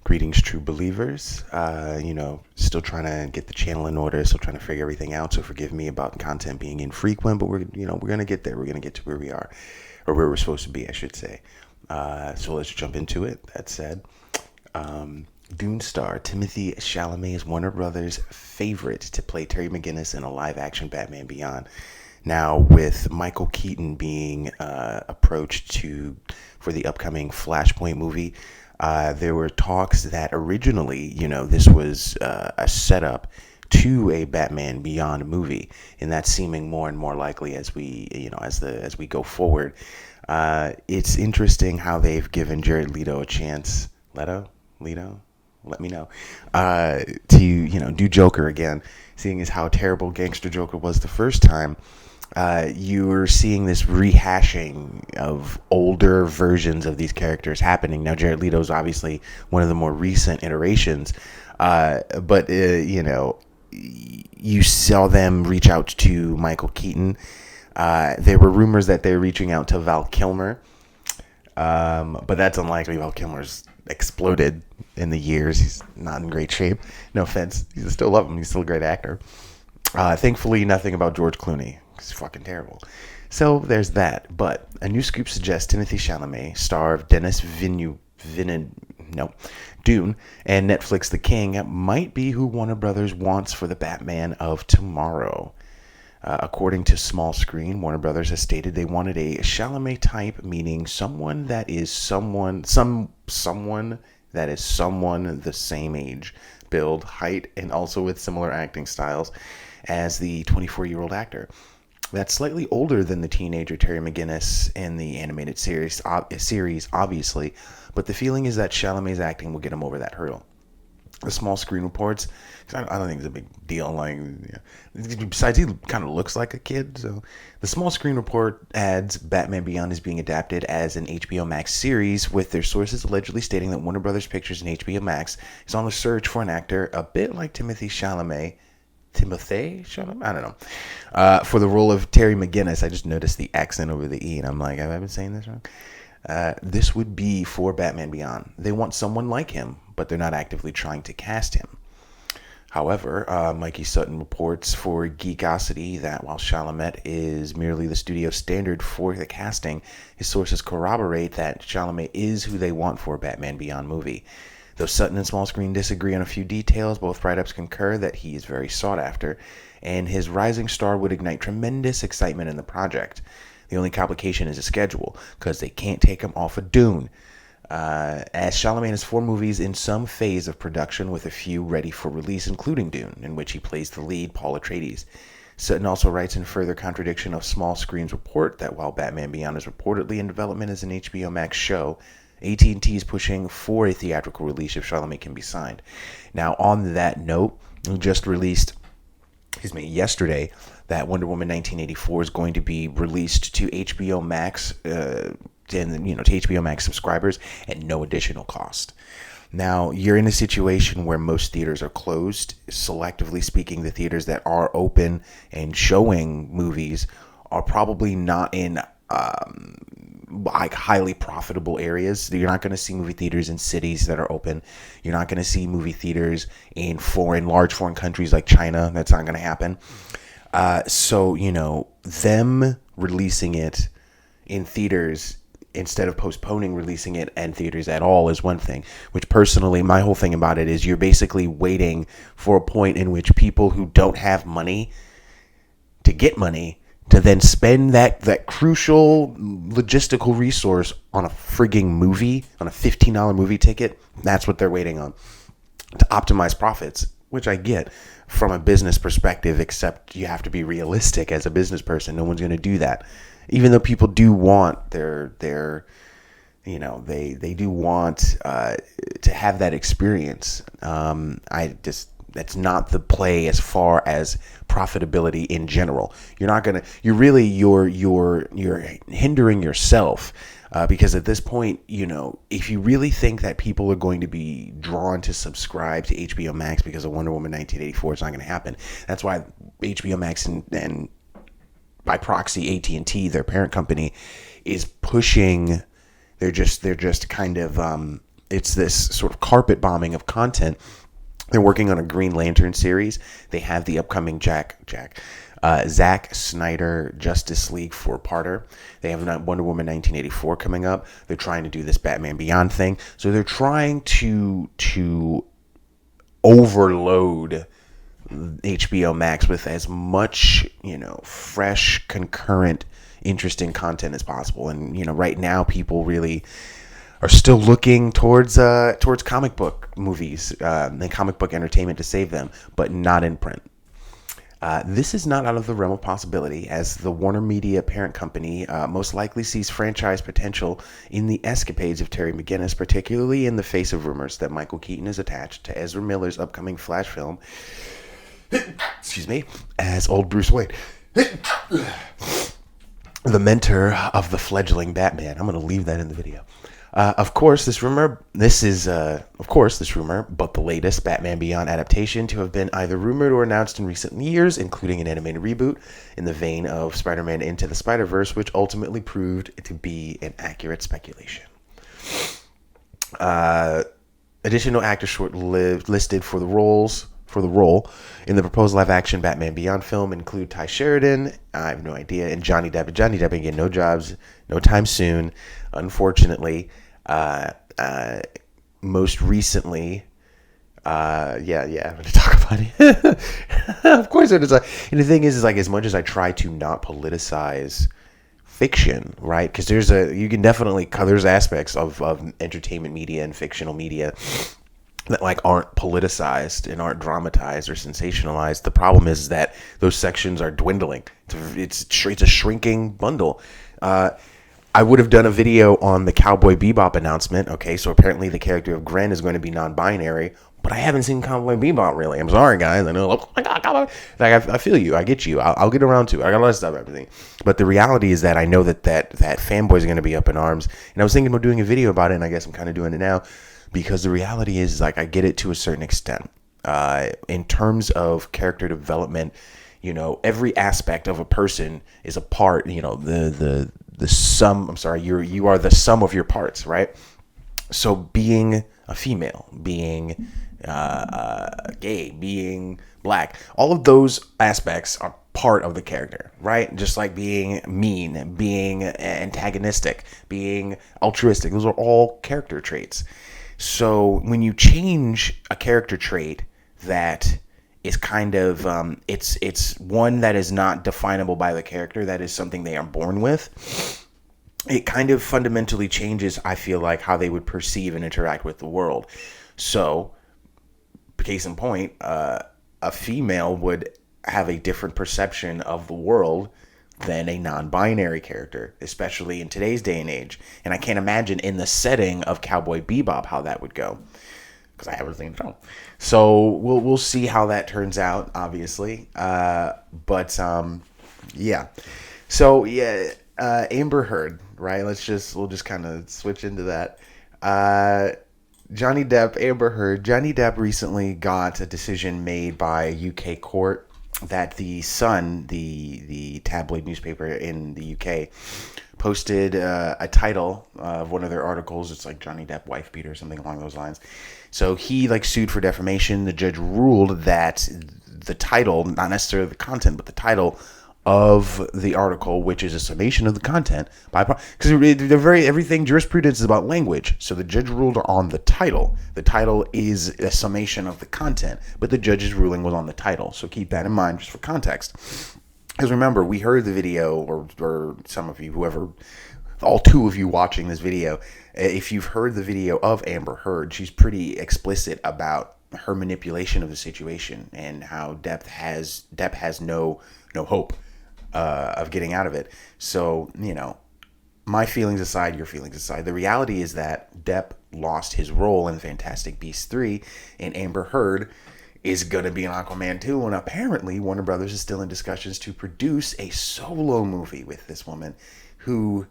Greetings, true believers. Still trying to get the channel in order, still trying to figure everything out. So forgive me about content being infrequent, but we're gonna get there. We're gonna get to where we are, or where we're supposed to be, I should say. So let's jump into it. That said, Dune star Timothy Chalamet is Warner Brothers' favorite to play Terry McGinnis in a live-action Batman Beyond. Now, with Michael Keaton being approached for the upcoming Flashpoint movie, there were talks that originally, this was a setup to a Batman Beyond movie, and that's seeming more and more likely as we go forward. It's interesting how they've given Jared Leto a chance. Leto, let me know. To do Joker again, seeing as how terrible Gangster Joker was the first time. You're seeing this rehashing of older versions of these characters happening. Now, Jared Leto is obviously one of the more recent iterations, but you saw them reach out to Michael Keaton. There were rumors that they're reaching out to Val Kilmer, but that's unlikely. Val Kilmer's exploded in the years. He's not in great shape. No offense. I still love him. He's still a great actor. Thankfully, nothing about George Clooney. He's fucking terrible. So there's that. But a new scoop suggests Timothy Chalamet, star of Dune, and Netflix The King, might be who Warner Brothers wants for the Batman of tomorrow. According to Small Screen, Warner Brothers has stated they wanted a Chalamet type, meaning someone that is someone that is someone the same age, build, height, and also with similar acting styles as the 24-year-old actor. That's slightly older than the teenager Terry McGinnis in the animated series, obviously, but the feeling is that Chalamet's acting will get him over that hurdle. The Small Screen reports, I don't think it's a big deal. Besides, he kind of looks like a kid. So, the Small Screen report adds Batman Beyond is being adapted as an HBO Max series, with their sources allegedly stating that Warner Brothers Pictures and HBO Max is on the search for an actor a bit like Timothy Chalamet. I don't know. For the role of Terry McGinnis, I just noticed the accent over the E, and I'm like, have I been saying this wrong? This would be for Batman Beyond. They want someone like him, but they're not actively trying to cast him. However, Mikey Sutton reports for Geekosity that while Chalamet is merely the studio standard for the casting, his sources corroborate that Chalamet is who they want for a Batman Beyond movie. Though Sutton and Small Screen disagree on a few details, both write-ups concur that he is very sought after, and his rising star would ignite tremendous excitement in the project. The only complication is his schedule, because they can't take him off of Dune. As Chalamet has 4 movies in some phase of production, with a few ready for release, including Dune, in which he plays the lead, Paul Atreides. Sutton also writes in further contradiction of Small Screen's report that while Batman Beyond is reportedly in development as an HBO Max show, AT&T is pushing for a theatrical release if Chalamet can be signed. Now, on that note, we just released, yesterday, that Wonder Woman 1984 is going to be released to HBO Max, to HBO Max subscribers at no additional cost. Now, you're in a situation where most theaters are closed. Selectively speaking, the theaters that are open and showing movies are probably not in highly profitable areas. You're not going to see movie theaters in cities that are open. You're not going to see movie theaters in large foreign countries like China. That's not going to happen. So them releasing it in theaters instead of postponing releasing it in theaters at all is one thing, which personally, my whole thing about it is you're basically waiting for a point in which people who don't have money to get money to then spend that crucial logistical resource on a frigging movie, on a $15 movie ticket. That's what they're waiting on, to optimize profits, which I get from a business perspective, except you have to be realistic as a business person. No one's going to do that. Even though people do want they do want to have that experience. That's not the play as far as profitability in general. You're hindering yourself, because at this point, if you really think that people are going to be drawn to subscribe to HBO Max because of Wonder Woman 1984, it's not going to happen. That's why HBO Max and by proxy AT&T, their parent company, is pushing. They're just kind of it's this sort of carpet bombing of content. They're working on a Green Lantern series. They have the upcoming Zack Snyder Justice League four-parter. They have Wonder Woman 1984 coming up. They're trying to do this Batman Beyond thing. So they're trying to overload HBO Max with as much, fresh, concurrent, interesting content as possible. And, right now people really are still looking towards comic book movies and comic book entertainment to save them, but not in print. This is not out of the realm of possibility, as the Warner Media parent company most likely sees franchise potential in the escapades of Terry McGinnis, particularly in the face of rumors that Michael Keaton is attached to Ezra Miller's upcoming Flash film, excuse me, as old Bruce Wayne, the mentor of the fledgling Batman. I'm going to leave that in the video. Of course, this rumor, but the latest Batman Beyond adaptation to have been either rumored or announced in recent years, including an animated reboot in the vein of Spider-Man Into the Spider-Verse, which ultimately proved to be an accurate speculation. Additional actors short-lived listed for the role in the proposed live-action Batman Beyond film include Ty Sheridan, I have no idea, and Johnny Depp. Johnny Depp ain't getting no jobs no time soon, unfortunately. Most recently, I'm going to talk about it. Of course, it is. And the thing is like, as much as I try to not politicize fiction, right? Because there's aspects of entertainment media and fictional media that aren't politicized and aren't dramatized or sensationalized. The problem is that those sections are dwindling. It's a shrinking bundle. I would have done a video on the Cowboy Bebop announcement. Okay, so apparently the character of Gren is going to be non-binary, but I haven't seen Cowboy Bebop really. I'm sorry, guys. I know, oh my God, Cowboy. I feel you. I get you. I'll get around to it. I got a lot of stuff, everything. But the reality is that I know that fanboys are going to be up in arms, and I was thinking about doing a video about it, and I guess I'm kind of doing it now, because the reality is I get it to a certain extent. In terms of character development, every aspect of a person is a part. The sum. I'm sorry. You are the sum of your parts, right? So being a female, being gay, being black, all of those aspects are part of the character, right? Just like being mean, being antagonistic, being altruistic. Those are all character traits. So when you change a character trait that is kind of it's one that is not definable by the character, that is something they are born with, it kind of fundamentally changes, I feel like, how they would perceive and interact with the world. So, case in point, a female would have a different perception of the world than a non-binary character, especially in today's day and age. And I can't imagine in the setting of Cowboy Bebop how that would go, because I haven't seen the film. So we'll see how that turns out, obviously. Yeah. So yeah, Amber Heard, right? We'll just kind of switch into that. Johnny Depp, Amber Heard. Johnny Depp recently got a decision made by a UK court that the Sun, the tabloid newspaper in the UK, posted a title of one of their articles. It's like Johnny Depp wife beater or something along those lines. So he sued for defamation. The judge ruled that the title, not necessarily the content, but the title of the article, which is a summation of the content, because everything jurisprudence is about language. So the judge ruled on the title. The title is a summation of the content, but the judge's ruling was on the title. So keep that in mind just for context. Because remember, we heard the video, or some of you, whoever, all two of you watching this video, if you've heard the video of Amber Heard, she's pretty explicit about her manipulation of the situation and how Depp has no hope of getting out of it. So, my feelings aside, your feelings aside, the reality is that Depp lost his role in Fantastic Beasts 3, and Amber Heard is going to be in Aquaman 2, and apparently Warner Brothers is still in discussions to produce a solo movie with this woman who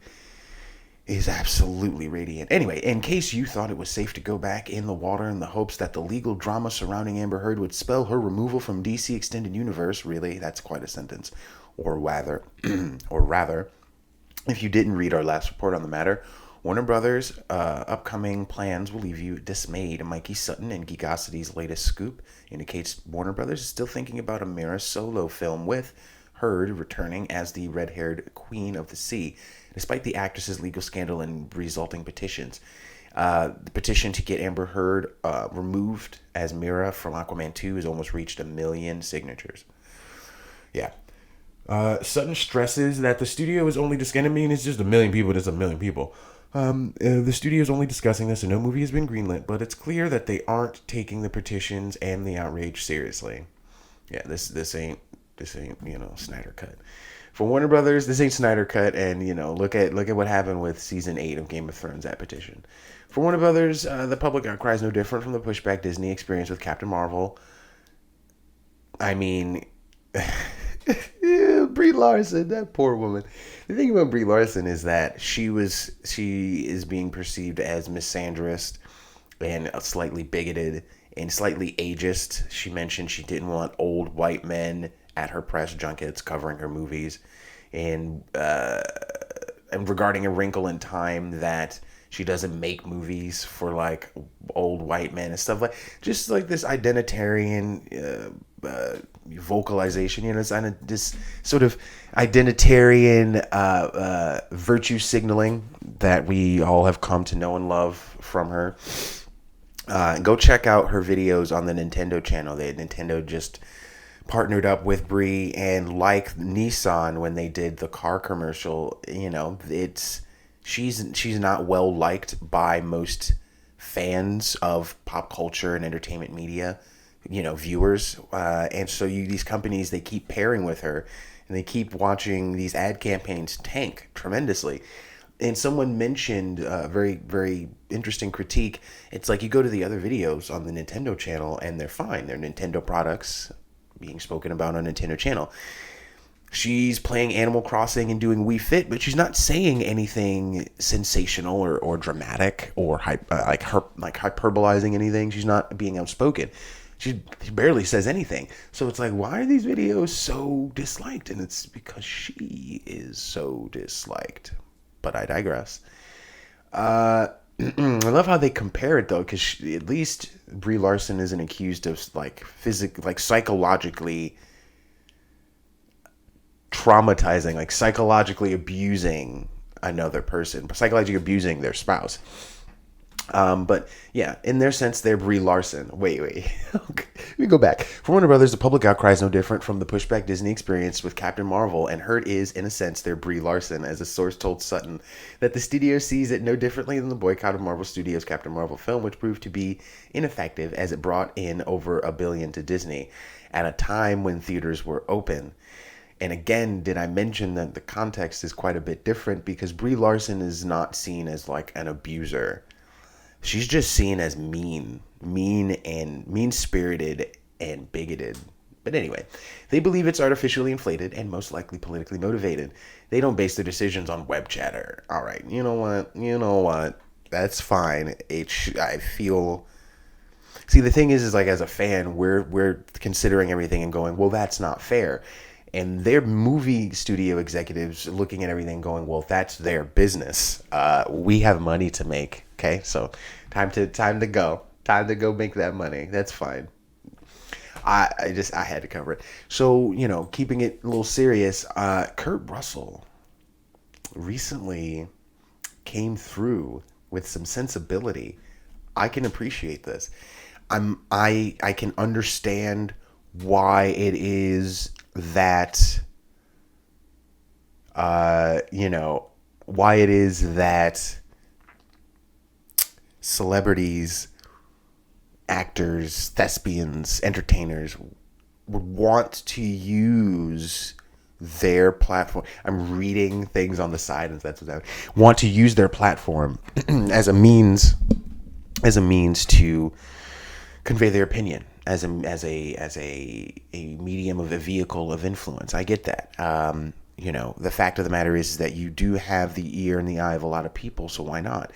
is absolutely radiant. Anyway, in case you thought it was safe to go back in the water in the hopes that the legal drama surrounding Amber Heard would spell her removal from DC Extended Universe, really, that's quite a sentence, or rather, if you didn't read our last report on the matter, Warner Brothers' upcoming plans will leave you dismayed. Mikey Sutton and Geekosity's latest scoop indicates Warner Brothers is still thinking about a Mera solo film with Heard returning as the red-haired Queen of the Sea, despite the actress's legal scandal and resulting petitions. The petition to get Amber Heard removed as Mera from Aquaman 2 has almost reached 1 million signatures. Yeah. Sutton stresses that the studio is only discussing. I mean, it's just 1 million people. It's 1 million people. The studio is only discussing this, and no movie has been greenlit. But it's clear that they aren't taking the petitions and the outrage seriously. Yeah, this ain't Snyder Cut. For Warner Brothers, this ain't Snyder Cut, and look at what happened with season 8 of Game of Thrones. That petition. For Warner Brothers, the public outcry is no different from the pushback Disney experienced with Captain Marvel. I mean. Brie Larson, that poor woman. The thing about Brie Larson is that she is being perceived as misandrist and slightly bigoted and slightly ageist. She mentioned she didn't want old white men at her press junkets covering her movies, and regarding A Wrinkle in Time, that she doesn't make movies for like old white men and stuff just like this identitarian vocalization, this sort of identitarian virtue signaling that we all have come to know and love from her. Go check out her videos on the Nintendo channel. Nintendo just partnered up with Brie, and like Nissan when they did the car commercial, she's not well liked by most fans of pop culture and entertainment media, viewers, and so these companies, they keep pairing with her, and they keep watching these ad campaigns tank tremendously. And someone mentioned a very, very interesting critique. It's like you go to the other videos on the Nintendo channel and they're fine. They're Nintendo products being spoken about on Nintendo channel. She's playing Animal Crossing and doing Wii Fit, but she's not saying anything sensational or dramatic or hyperbolizing anything. She's not being outspoken. She barely says anything. So it's like, why are these videos so disliked? And it's because she is so disliked. But I digress. I love how they compare it, though, because at least Brie Larson isn't accused of psychologically traumatizing, psychologically abusing another person, psychologically abusing their spouse. But yeah, in their sense, they're Brie Larson. Wait. Let me go back. For Warner Brothers, the public outcry is no different from the pushback Disney experienced with Captain Marvel, and Hurt is, in a sense, their Brie Larson, as a source told Sutton that the studio sees it no differently than the boycott of Marvel Studios' Captain Marvel film, which proved to be ineffective as it brought in over $1 billion to Disney at a time when theaters were open. And again, did I mention that the context is quite a bit different, because Brie Larson is not seen as an abuser. She's just seen as mean-spirited and bigoted. But anyway, they believe it's artificially inflated and most likely politically motivated. They don't base their decisions on web chatter. All right, you know what? That's fine. I feel. See, the thing is as a fan, we're considering everything and going, well, that's not fair. And their movie studio executives looking at everything going, well, that's their business. We have money to make. Okay, so time to go make that money. That's fine. I had to cover it. So, keeping it a little serious, Kurt Russell recently came through with some sensibility. I can appreciate this. I can understand why it is that celebrities, actors, thespians, entertainers would want to use their platform. I'm reading things on the side, and that's what I want to use their platform as a means to convey their opinion, as a medium of a vehicle of influence. I get that. The fact of the matter is that you do have the ear and the eye of a lot of people, so why not?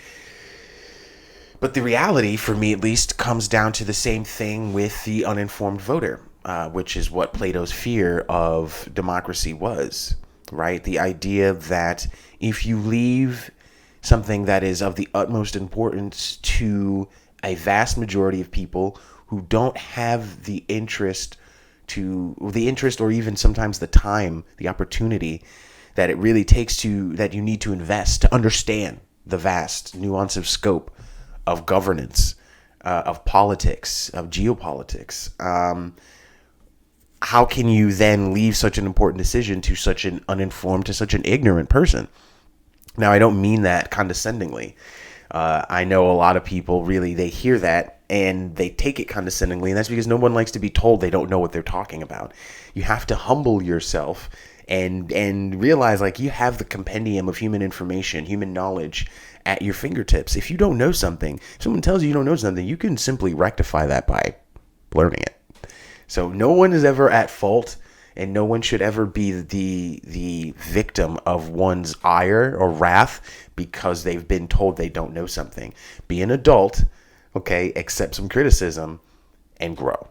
But the reality, for me at least, comes down to the same thing with the uninformed voter, which is what Plato's fear of democracy was, right? The idea that if you leave something that is of the utmost importance to a vast majority of people who don't have the interest or even sometimes the time, the opportunity that it really takes that you need to invest to understand the vast nuance of scope of governance, of politics, of geopolitics. How can you then leave such an important decision to such an uninformed, to such an ignorant person? Now, I don't mean that condescendingly. I know a lot of people really, they hear that and they take it condescendingly, and that's because no one likes to be told they don't know what they're talking about. You have to humble yourself and realize, like, you have the compendium of human information, human knowledge at your fingertips. If you don't know something, if someone tells you don't know something, you can simply rectify that by learning it. So no one is ever at fault, and no one should ever be the victim of one's ire or wrath because they've been told they don't know something. Be an adult, okay, accept some criticism, and grow.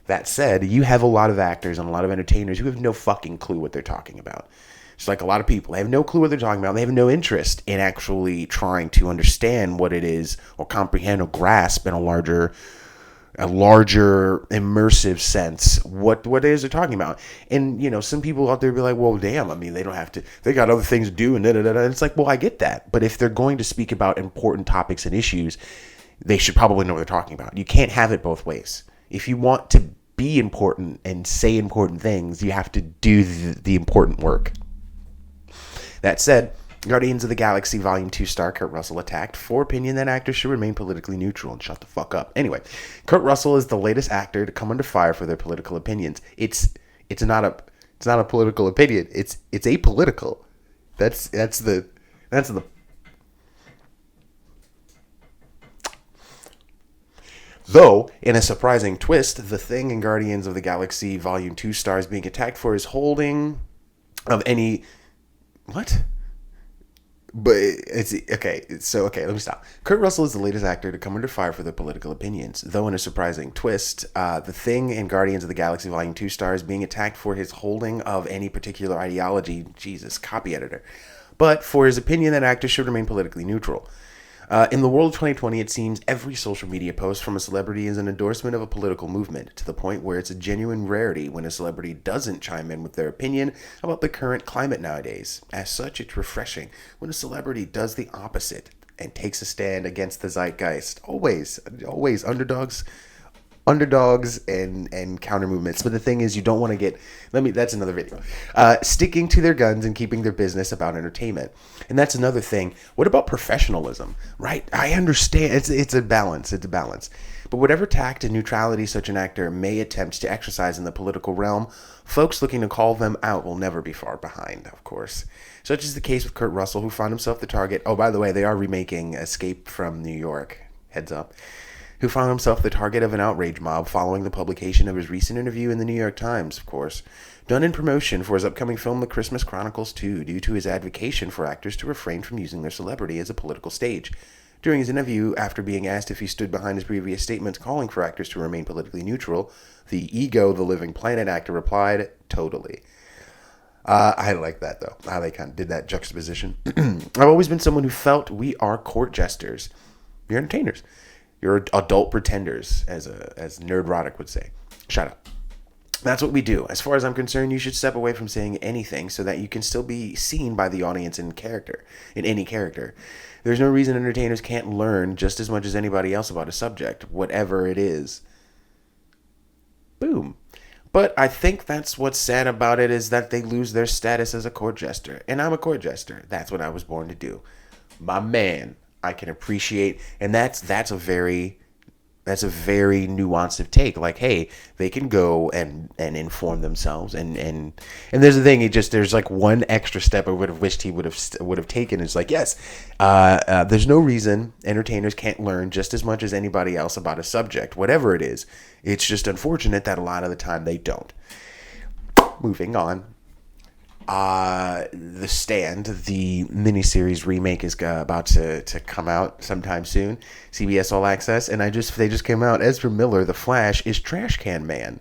That said, you have a lot of actors and a lot of entertainers who have no fucking clue what they're talking about. It's like a lot of people, they have no clue what they're talking about. They have no interest in actually trying to understand what it is or comprehend or grasp in a larger immersive sense what it is they're talking about. And, you know, some people out there be like, well, damn, I mean, they don't have to, they got other things to do and da-da-da-da. And it's like, well, I get that. But if they're going to speak about important topics and issues, they should probably know what they're talking about. You can't have it both ways. If you want to be important and say important things, you have to do the important work. That said, Guardians of the Galaxy Volume 2 star Kurt Russell attacked for opinion that actors should remain politically neutral and shut the fuck up. Anyway, Kurt Russell is the latest actor to come under fire for their political opinions. It's not a political opinion. It's apolitical. That's the Though, in a surprising twist, the Thing in Guardians of the Galaxy Volume 2 stars being attacked for his holding of any... What? But it's... Okay, let me stop. Kurt Russell is the latest actor to come under fire for their political opinions. Though, in a surprising twist, the Thing in Guardians of the Galaxy Volume 2 stars being attacked for his holding of any particular ideology... Jesus, copy editor. But for his opinion that actors should remain politically neutral. In the world of 2020, it seems every social media post from a celebrity is an endorsement of a political movement, to the point where it's a genuine rarity when a celebrity doesn't chime in with their opinion about the current climate nowadays. As such, it's refreshing when a celebrity does the opposite and takes a stand against the zeitgeist. Always underdogs and counter movements. But the thing is, you don't want to get... that's another video. Sticking to their guns and keeping their business about entertainment. And that's another thing. What about professionalism? Right? I understand. It's a balance. But whatever tact and neutrality such an actor may attempt to exercise in the political realm, folks looking to call them out will never be far behind, of course. Such is the case with Kurt Russell, who found himself the target... Oh, by the way, they are remaking Escape from New York. Heads up. Who found himself the target of an outrage mob following the publication of his recent interview in the New York Times, of course, done in promotion for his upcoming film The Christmas Chronicles 2, due to his advocacy for actors to refrain from using their celebrity as a political stage. During his interview, after being asked if he stood behind his previous statements calling for actors to remain politically neutral, the the Living Planet actor replied, "Totally." I like that, though. How they kind of did that juxtaposition. I've always been someone who felt we are court jesters. You're entertainers. You're adult pretenders, as Nerdrotic would say. Shut up. That's what we do. As far as I'm concerned, you should step away from saying anything so that you can still be seen by the audience in any character. There's no reason entertainers can't learn just as much as anybody else about a subject, whatever it is. Boom. But I think that's what's sad about it, is that they lose their status as a court jester. And I'm a court jester. That's what I was born to do. My man. I can appreciate, and that's a very nuanced take. Like, hey, they can go and inform themselves, and there's the thing. There's like one extra step I would have wished he would have taken. It's like, yes, there's no reason entertainers can't learn just as much as anybody else about a subject, whatever it is. It's just unfortunate that a lot of the time they don't. Moving on. The Stand, the miniseries remake, is about to come out sometime soon. CBS All Access, and they just came out. Ezra Miller, the Flash, is Trash Can Man.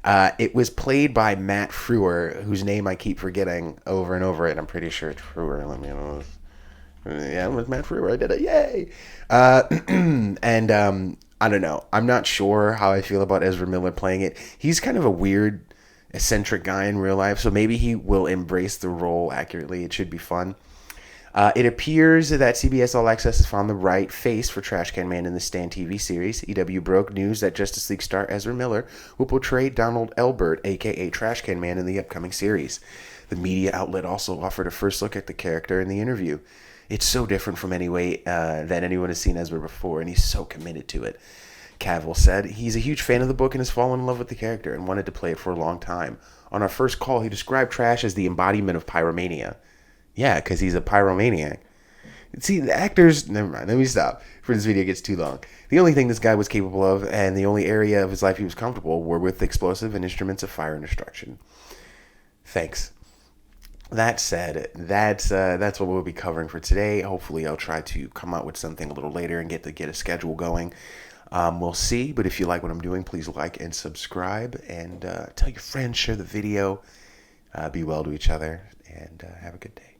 It was played by Matt Frewer, whose name I keep forgetting over and over, and I'm pretty sure it's Frewer. Let me know. Yeah, it was Matt Frewer. I did it. Yay! And I don't know. I'm not sure how I feel about Ezra Miller playing it. He's kind of a weird, eccentric guy in real life, so maybe he will embrace the role accurately. It should be fun. It appears that CBS All Access has found the right face for Trash Can Man in the Stan TV series. EW broke news that Justice League star Ezra Miller will portray Donald Elbert, aka Trash Can Man, in the upcoming series. The media outlet also offered a first look at the character in the interview. It's so different from any way that anyone has seen Ezra before, and he's so committed to it. Cavill said he's a huge fan of the book and has fallen in love with the character and wanted to play it for a long time. On our first call, he described Trash as the embodiment of pyromania. Yeah, because he's a pyromaniac. See, the actors... Never mind, let me stop before this video gets too long. The only thing this guy was capable of, and the only area of his life he was comfortable, were with explosive and instruments of fire and destruction. Thanks. That said, that's what we'll be covering for today. Hopefully, I'll try to come out with something a little later and get a schedule going. We'll see, but if you like what I'm doing, please like and subscribe, and tell your friends, share the video. Be well to each other, and have a good day.